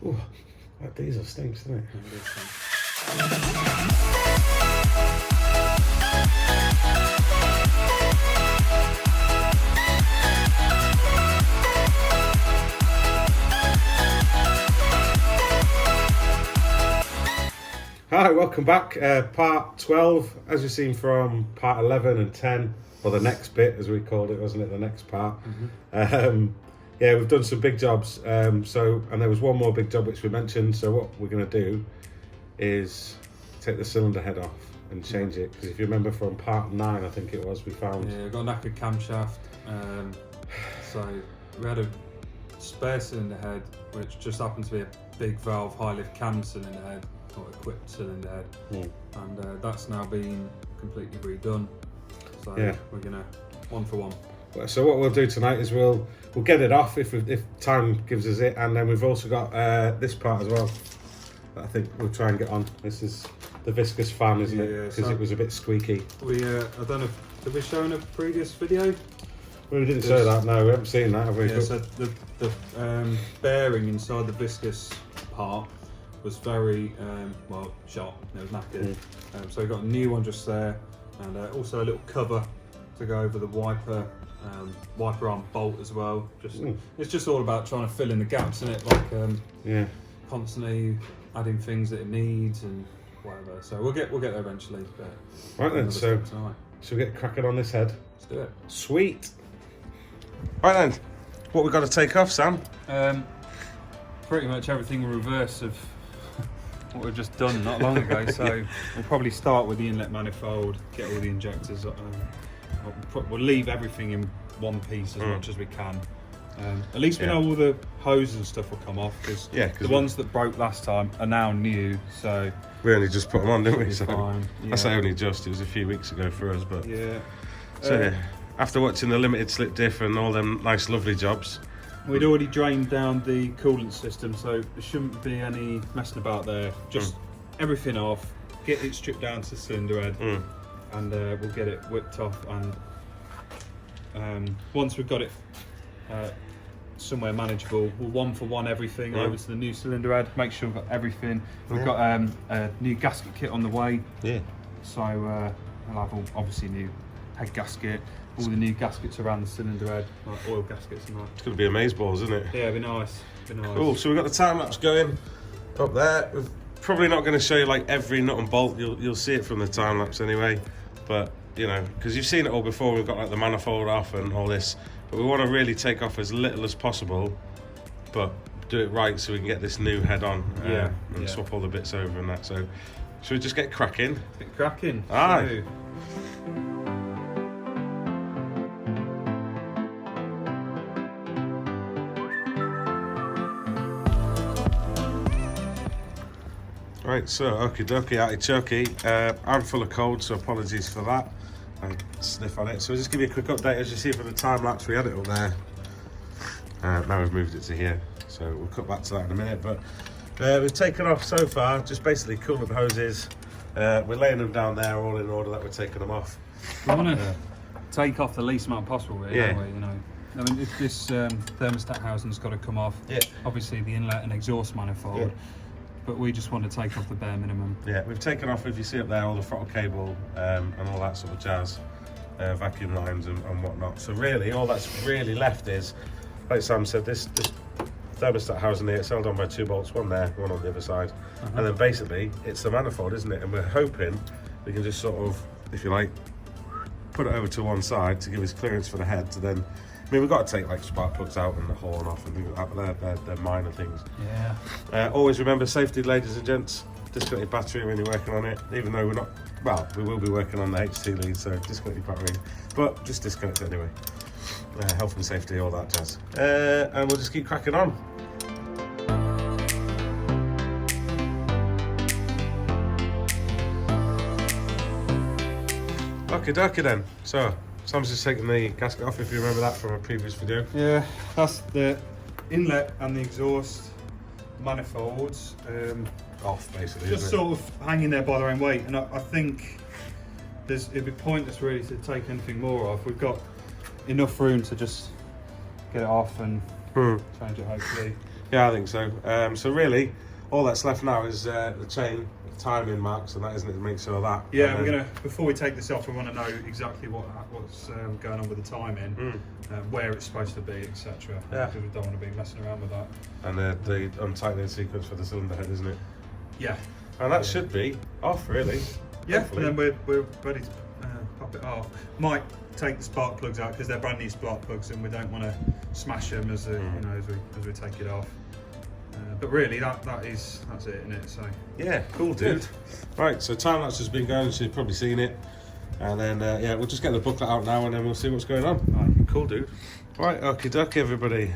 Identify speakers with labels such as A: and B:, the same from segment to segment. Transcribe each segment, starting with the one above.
A: Ooh, that diesel stinks, doesn't it? Hi, welcome back. Part 12, as you've seen from part 11 and 10, or the next bit, as we called it, wasn't it? The next part. Yeah, we've done some big jobs. And there was one more big job which we mentioned. So what we're going to do is take the cylinder head off and change it. Because if you remember from part 9, I think it was, we found.
B: Yeah, we've got a knackered camshaft. So we had a spare cylinder head, which just happened to be a big valve high lift cam cylinder head, or equipped cylinder head, and that's now been completely redone. So yeah, we're gonna one for one.
A: So what we'll do tonight is we'll get it off if time gives us it, and then we've also got this part as well that I think we'll try and get on. This is the viscous fan, isn't it? Because it was a bit squeaky.
B: I don't know. Have we shown a previous video?
A: Well, we didn't show that. No, we haven't seen that, have we?
B: Yeah. So the bearing inside the viscous part was very shot. It was knackered. So we got a new one just there, and also a little cover to go over the wiper arm bolt as well. It's just all about trying to fill in the gaps in it, like constantly adding things that it needs and whatever. So we'll get there eventually. But
A: right then, so should we get cracking on this head?
B: Let's do it.
A: Sweet. Right then, what we've got to take off, Sam?
B: Pretty much everything in reverse of what we've just done not long ago. So we'll probably start with the inlet manifold, get all the injectors. We'll leave everything in one piece as much as we can. At least we know all the hoses and stuff will come off, because the ones that broke last time are now new. So
A: we only just put them on, didn't we? So
B: fine.
A: I say only just, it was a few weeks ago for us, but
B: yeah.
A: So after watching the limited slip diff and all them nice lovely jobs,
B: we'd already drained down the coolant system, so there shouldn't be any messing about there. Just everything off, get it stripped down to the cylinder head, and we'll get it whipped off. And once we've got it somewhere manageable, we'll one for one everything over to the new cylinder head, make sure we've got everything. We've got a new gasket kit on the way. Yeah. So we'll have obviously new head gasket, all the new gaskets around the cylinder head, like oil gaskets and that.
A: It's going to be amazeballs, isn't it?
B: Yeah, it'll be nice.
A: Cool, so we've got the time lapse going up there. We're probably not going to show you like every nut and bolt, you'll see it from the time lapse anyway, but you know, because you've seen it all before, we've got like the manifold off and all this, but we want to really take off as little as possible, but do it right so we can get this new head on and swap all the bits over and that. So should we just get cracking?
B: Get cracking.
A: Aye. Right, so okie dokie, artichoke. I'm full of cold, so apologies for that. I sniff on it. So I'll just give you a quick update. As you see from the time lapse, we had it up there. Now we've moved it to here, so we'll cut back to that in a minute. But we've taken off so far just basically coolant hoses. We're laying them down there, all in order that we're taking them off.
B: We want to take off the least amount possible, really, don't we? You know, I mean, this thermostat housing's got to come off. Yeah. Obviously, the inlet and exhaust manifold. Yeah. But we just want to take off the bare minimum. Yeah, we've taken off, if you see up there, all the throttle cable and all that sort of jazz, vacuum lines and whatnot. So really, all that's really left is, like Sam said, this thermostat housing here, it's held on by 2 bolts, one there, one on the other side. And then basically, it's the manifold, isn't it? And we're hoping we can just sort of, if you like, put it over to one side to give us clearance for the head to then, I mean, we've got to take like spark plugs out and the horn off and things like that, but they're minor things. Yeah. Always remember safety, ladies and gents. Disconnect your battery when you're working on it, even though we're not, well, we will be working on the HT lead, so disconnect your battery, but just disconnect it anyway. Health and safety, all that jazz. And we'll just keep cracking on. Okie dokie then. So, Sam's just taking the gasket off, if you remember that from a previous video. Yeah, that's the inlet and the exhaust manifolds.
A: Off, basically,
B: just sort of hanging there by their own weight, and I think it'd be pointless really to take anything more off. We've got enough room to just get it off and change it, hopefully.
A: Yeah, I think so. So really, all that's left now is the chain timing marks and that, isn't it, to make sure of that.
B: Yeah, we're gonna, before we take this off, we want to know exactly what's going on with the timing, where it's supposed to be, etc.
A: Yeah.
B: Because we don't want to be messing around with that.
A: And the untightening sequence for the cylinder head, isn't it?
B: Yeah.
A: And that should be off, really.
B: Yeah,
A: Hopefully.
B: and then we're ready to pop it off. Might take the spark plugs out because they're brand new spark plugs, and we don't want to smash them as you know, as we take it off. But really, that's it, isn't it? So
A: yeah, cool, dude. Right, so time lapse has been going, so you've probably seen it. And then yeah, we'll just get the booklet out now, and then we'll see what's going on.
B: right.
A: Cool, dude. Right, okie dokie, everybody.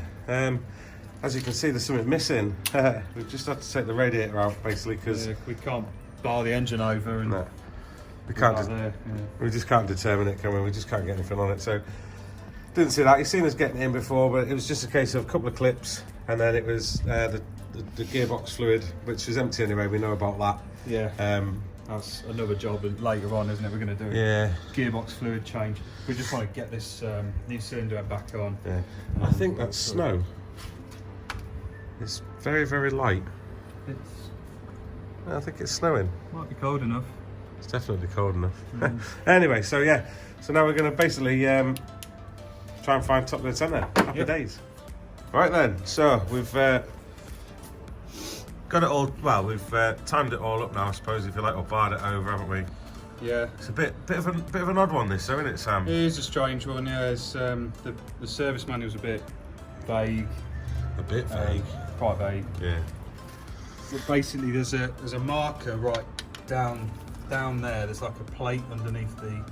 A: As you can see, there's something missing. We've just had to take the radiator out, basically, because
B: we can't bar the engine over, and
A: no, we can't.
B: we
A: just can't determine it, can we? We just can't get anything on it. So didn't see that. You've seen us getting in before, but it was just a case of a couple of clips, and then it was the gearbox fluid, which was empty anyway. We know about that.
B: Yeah. That's another job later on, isn't it? We're going to do gearbox fluid change. We just want to get this new cylinder back on.
A: Yeah. I think that's snow. It's very, very light. I think it's snowing.
B: Might be cold enough.
A: It's definitely cold enough. Anyway, so yeah. So now we're going to basically try and find top of the 10 then. Happy days. Right then, so we've got it all, well, we've timed it all up now, I suppose, if you like, or barred it over, haven't we?
B: Yeah.
A: It's a bit of an odd one, this, though, isn't it, Sam?
B: It is a strange one, yeah. It's, the service manual's a bit vague.
A: A bit vague.
B: Quite vague.
A: Yeah.
B: But basically, there's a marker right down there. There's like a plate underneath the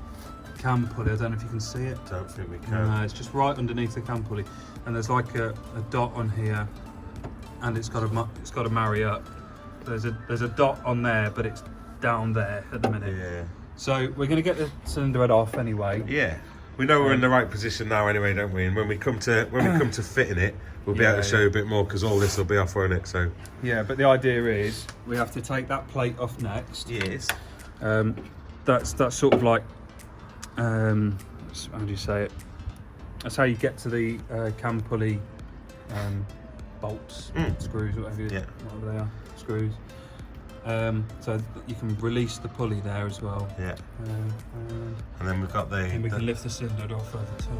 B: cam pulley. I don't know if you can see it.
A: Don't think we can.
B: No, it's just right underneath the cam pulley, and there's like a dot on here, and it's got to marry up. There's a dot on there, but it's down there at the minute.
A: Yeah.
B: So we're going to get the cylinder head off anyway.
A: Yeah. We know we're in the right position now, anyway, don't we? And when we come to fitting it, we'll be able to show you a bit more, because all this will be off, won't it? So. Yeah,
B: but the idea is we have to take that plate off next.
A: Yes.
B: That's sort of like, how do you say it? That's how you get to the cam pulley bolts, screws, whatever they are, screws. So you can release the pulley there as well.
A: Yeah. And then we've got
B: and we can lift the cylinder off over the top.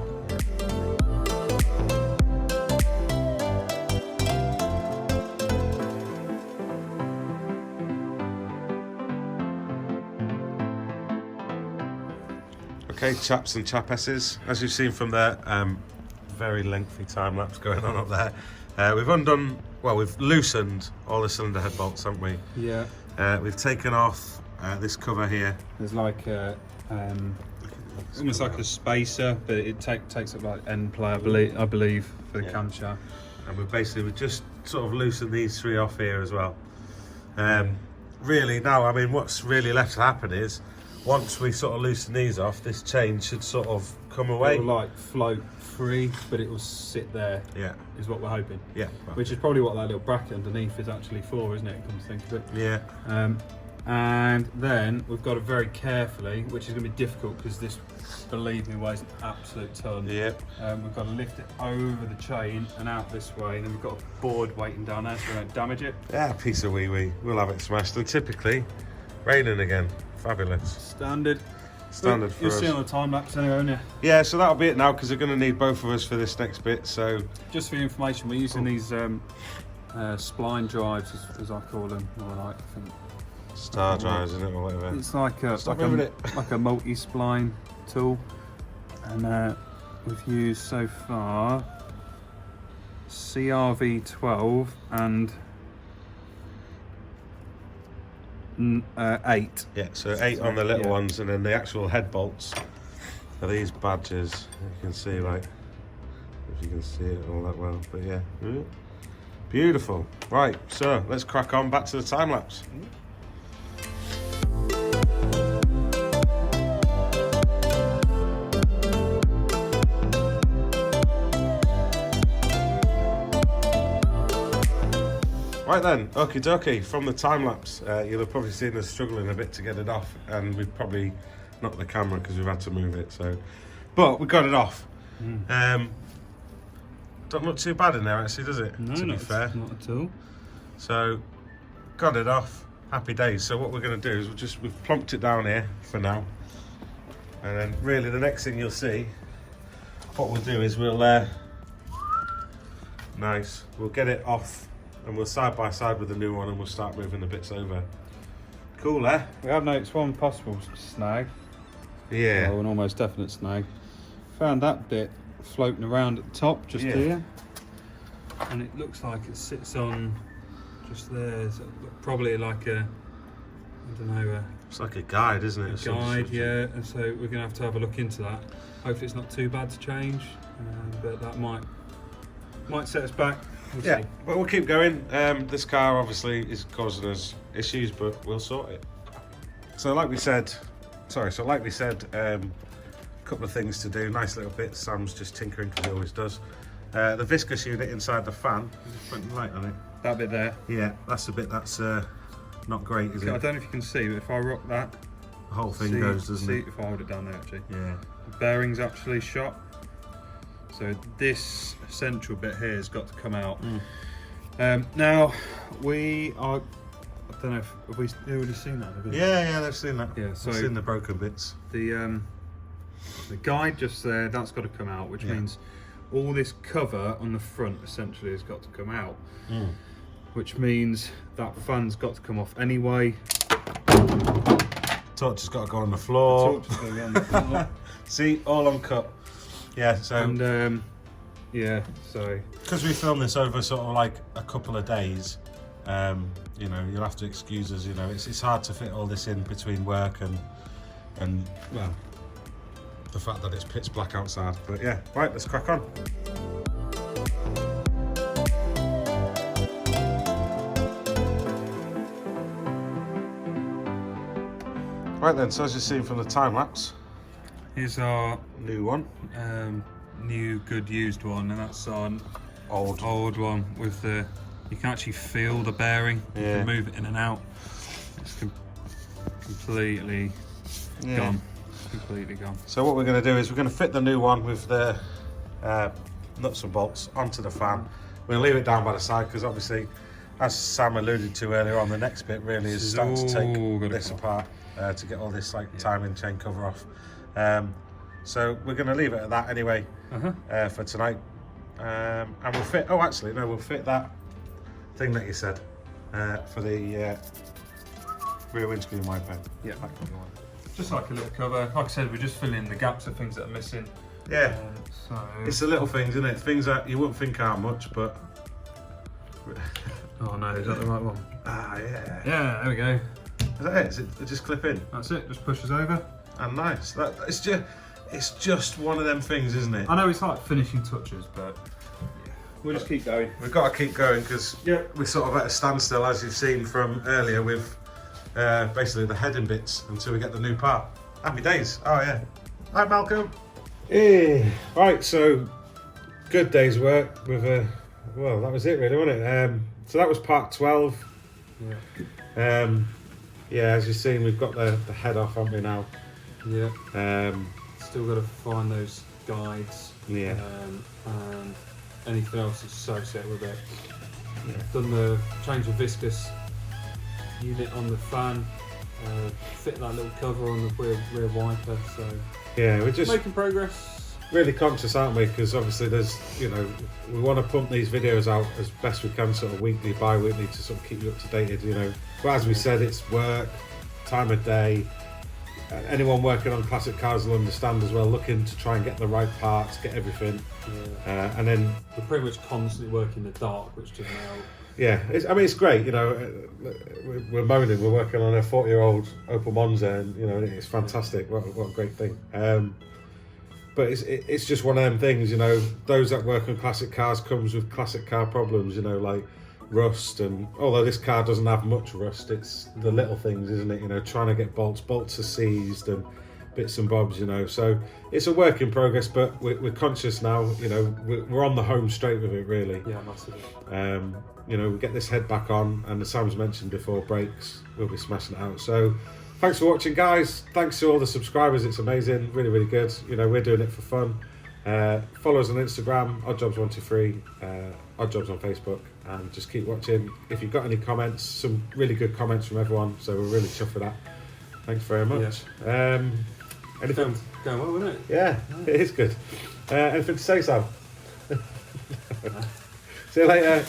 A: Okay, chaps and chapesses, as you've seen from the very lengthy time lapse going on up there, we've loosened all the cylinder head bolts, haven't we?
B: Yeah.
A: We've taken off this cover here.
B: There's like almost like a spacer, but it takes up like end play, I believe, for the camshaft.
A: And we've just sort of loosened these three off here as well. Really now, I mean, what's really left to happen is, once we sort of loosen these off, this chain should sort of come away.
B: It will like float free, but it will sit there.
A: Yeah.
B: Is what we're hoping.
A: Yeah.
B: Which is probably what that little bracket underneath is actually for, isn't it? Come to think of it.
A: Yeah.
B: And then we've got to very carefully, which is going to be difficult because this, believe me, weighs an absolute ton.
A: Yeah.
B: We've got to lift it over the chain and out this way, and then we've got a board waiting down there so we don't damage it.
A: Yeah, a piece of wee-wee. We'll have it smashed. And typically, raining again. Fabulous.
B: Standard
A: for
B: You'll
A: us.
B: You'll see on the time lapse anyway, won't you?
A: Yeah, so that'll be it now, because we're going to need both of us for this next bit. So,
B: just for your information, we're using these spline drives, as I call them, more like, I think.
A: Star drives, isn't it, or whatever?
B: It's like a multi-spline tool, and we've used so far CRV12 and 8.
A: Yeah, so 8 on the little ones, and then the actual head bolts are these badges. You can see, like, if you can see it all that well, but yeah. Beautiful. Right, so let's crack on back to the time lapse. Right then, okie dokie, from the time lapse, you'll have probably seen us struggling a bit to get it off, and we've probably knocked the camera because we've had to move it, so. But we got it off. Don't look too bad in there actually, does it?
B: No,
A: to be
B: not,
A: fair.
B: not at all.
A: So, got it off. Happy days. So what we're going to do is we've plonked it down here for now. And then really the next thing you'll see, what we'll do is we'll get it off and we'll side by side with the new one and we'll start moving the bits over. Cool, eh?
B: We have noticed one possible snag.
A: Yeah.
B: Well, an almost definite snag. Found that bit floating around at the top just here. And it looks like it sits on just there. So probably like a, I don't know,
A: it's like a guide, isn't it?
B: A guide, yeah. And so we're going to have a look into that. Hopefully it's not too bad to change, but that might set us back. We'll see.
A: But we'll keep going. This car obviously is causing us issues, but we'll sort it. So like we said, a couple of things to do. Nice little bits. Sam's just tinkering because he always does. The viscous unit inside the fan. Just putting the light on it.
B: That bit there.
A: Yeah, that's the bit that's not great, is it?
B: I don't know if you can see, but if I rock that,
A: the whole thing goes, doesn't it?
B: If I hold it down there, actually.
A: Yeah.
B: The bearing's actually shot. So this central bit here has got to come out. Now we are. I don't know if have we already seen that.
A: Yeah, they've seen that.
B: Yeah, so
A: they've seen the broken bits.
B: The guide just there, that's got to come out, which means all this cover on the front essentially has got to come out. Which means that fan's got to come off anyway.
A: Torch has got to go on the floor.
B: The torch has got to go on the floor.
A: See, all uncut. Yeah, so.
B: And yeah, so.
A: Because we filmed this over sort of like a couple of days, you know, you'll have to excuse us. You know, it's hard to fit all this in between work and well, the fact that it's pitch black outside. But yeah, right, let's crack on. Right then, so as you've seen from the time lapse,
B: here's our
A: new one,
B: new good used one, and that's our old one with the. You can actually feel the bearing. You can move it in and out. It's completely gone. Completely gone.
A: So what we're going to do is we're going to fit the new one with the nuts and bolts onto the fan. We're going to leave it down by the side because obviously, as Sam alluded to earlier on, the next bit really is starting to take this apart to get all this like timing chain cover off. So we're going to leave it at that anyway for tonight. And we'll fit. Oh, actually, no, we'll fit that thing that you said for the rear windscreen wiper.
B: Yeah. Just like a little cover. Like I said, we're just filling in the gaps of things that are missing.
A: Yeah.
B: So
A: it's the little things, isn't it? Things that you wouldn't think are much, but.
B: Oh no, is that the right one?
A: Ah, yeah.
B: Yeah, there we go.
A: Is that it? Is it just clip in?
B: That's it. Just pushes over.
A: And nice. It's just one of them things, isn't it?
B: I know it's like finishing touches, but we'll just keep going.
A: We've got to keep going because we're sort of at a standstill, as you've seen from earlier, with basically the heading bits until we get the new part. Happy days. Oh yeah. Hi Malcolm. Hey. Right, so good day's work with well, that was it really, wasn't it? So that was part 12. Yeah, as you've seen, we've got the head off, haven't we now?
B: Yeah. Still got to find those guides.
A: Yeah.
B: And anything else that's associated with it. Done the change of viscous unit on the fan. Fit that little cover on the rear wiper. So
A: yeah, we're just
B: making progress.
A: Really conscious, aren't we? Because obviously there's, you know, we want to pump these videos out as best we can, sort of weekly, bi-weekly, to sort of keep you up to date, you know. But as we said, it's work, time of day. Anyone working on classic cars will understand as well, looking to try and get the right parts, get everything. And then
B: we're pretty much constantly working in the dark, which doesn't help.
A: Yeah, I mean, it's great, you know. We're moaning, we're working on a 40-year-old Opel Monza, and you know, it's fantastic. What a great thing. But it's just one of them things, you know. Those that work on classic cars comes with classic car problems, you know, like rust. And although this car doesn't have much rust, it's the little things, isn't it? You know, trying to get bolts are seized and bits and bobs, you know. So it's a work in progress, but we're conscious now, you know. We're on the home straight with it, really.
B: Yeah, massively.
A: You know, we get this head back on, and as Sam's mentioned before, brakes, we'll be smashing it out. So thanks for watching, guys. Thanks to all the subscribers. It's amazing, really, really good. You know, we're doing it for fun.
C: Follow us on Instagram, oddjobs123, oddjobs on Facebook, and just keep watching. If you've got any comments, some really good comments from everyone, so we're really chuffed with that. Thanks very much. Anything?
B: Going well, isn't it?
C: Yeah, it is good. Anything to say, Sam? See you later.